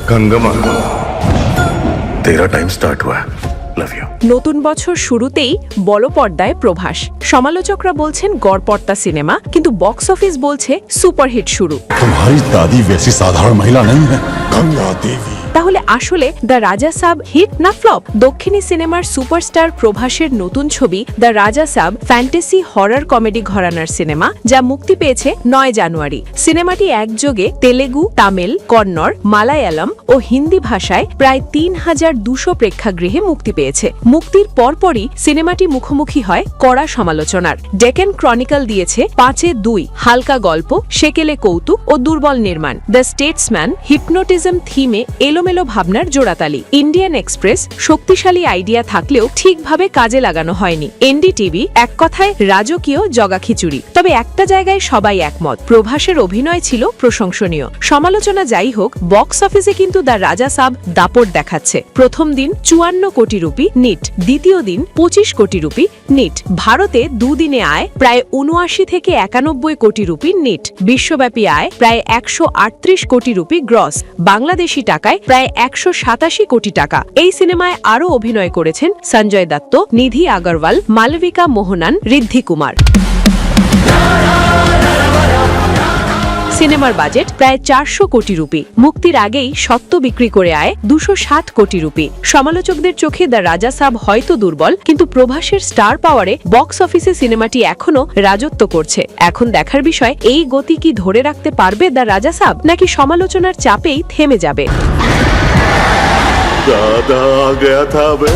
गंगमा तेरा time start हुआ है लव यू। নতুন বছর শুরুতেই বড় পর্দায় প্রভাস। সমালোচকরা বলছেন গড়পড়তা সিনেমা, কিন্তু বক্স অফিস বলছে সুপারহিট শুরু। तुम्हारी दादी वैसी साधारण महिला नहीं है, गंगा देवी। তাহলে আসলে দ্য রাজা সাব হিট না ফ্লপ? দক্ষিণী সিনেমার সুপারস্টার প্রভাসের নতুন ছবি দ্য রাজা সাব ফ্যান্টাসি হরর কমেডি ঘরানার সিনেমা, যা মুক্তি পেয়েছে ৯ জানুয়ারি। সিনেমাটি একযোগে তেলেগু, তামিল, কন্নড়, মালায়ালাম ও হিন্দি ভাষায় প্রায় ৩,২০০ প্রেক্ষাগৃহে মুক্তি পেয়েছে। মুক্তির পরপরই সিনেমাটি মুখোমুখি হয় কড়া সমালোচনার। ডেকেন ক্রনিকল দিয়েছে ৫-২, হালকা গল্প, সেকেলে কৌতুক ও দুর্বল নির্মাণ। দ্য স্টেটসম্যান হিপনোটিজম থিমে এলোমেলো ভাবনার জোড়াতালি। ইন্ডিয়ান এক্সপ্রেস শক্তিশালী আইডিয়া থাকলেও ঠিকভাবে কাজে লাগানো হয়নি। এনডিটিভি এক কথায় রাজকীয় জগাখিচুড়ি। তবে একটা জায়গায় সবাই একমত, প্রভাসের অভিনয় ছিল প্রশংসনীয়। সমালোচনা যাই হোক, বক্স অফিসে কিন্তু দ্য রাজা সাব দাপট দেখাচ্ছে। প্রথম দিন ৫৪ কোটি রুপি নিট, দ্বিতীয় দিন ২৫ কোটি রুপি নিট। ভারতে দুদিনে আয় প্রায় ৭৯ থেকে ৯১ কোটি রুপি নিট। বিশ্বব্যাপী আয় প্রায় ১৩৮ কোটি রুপি গ্রস, বাংলাদেশি টাকায় প্রায় ১৮৭ কোটি টাকা। এই সিনেমায় আরও অভিনয় করেছেন সঞ্জয় দত্ত, নিধি আগরওয়াল, মালবিকা মোহনান, ঋদ্ধি কুমার। সিনেমার বাজেট প্রায় ৪০০ কোটি রুপি। মুক্তির আগেই সত্ত্ব বিক্রি করে আয় ২৬০ কোটি রুপি। সমালোচকদের চোখে দ্য রাজা সাব হয়তো দুর্বল, কিন্তু প্রভাসের স্টার পাওয়ারে বক্স অফিসে সিনেমাটি এখনো রাজত্ব করছে। এখন দেখার বিষয়, এই গতি কি ধরে রাখতে পারবে দ্য রাজা সাব, নাকি সমালোচনার চাপেই থেমে যাবে। दादा आ गया था बे।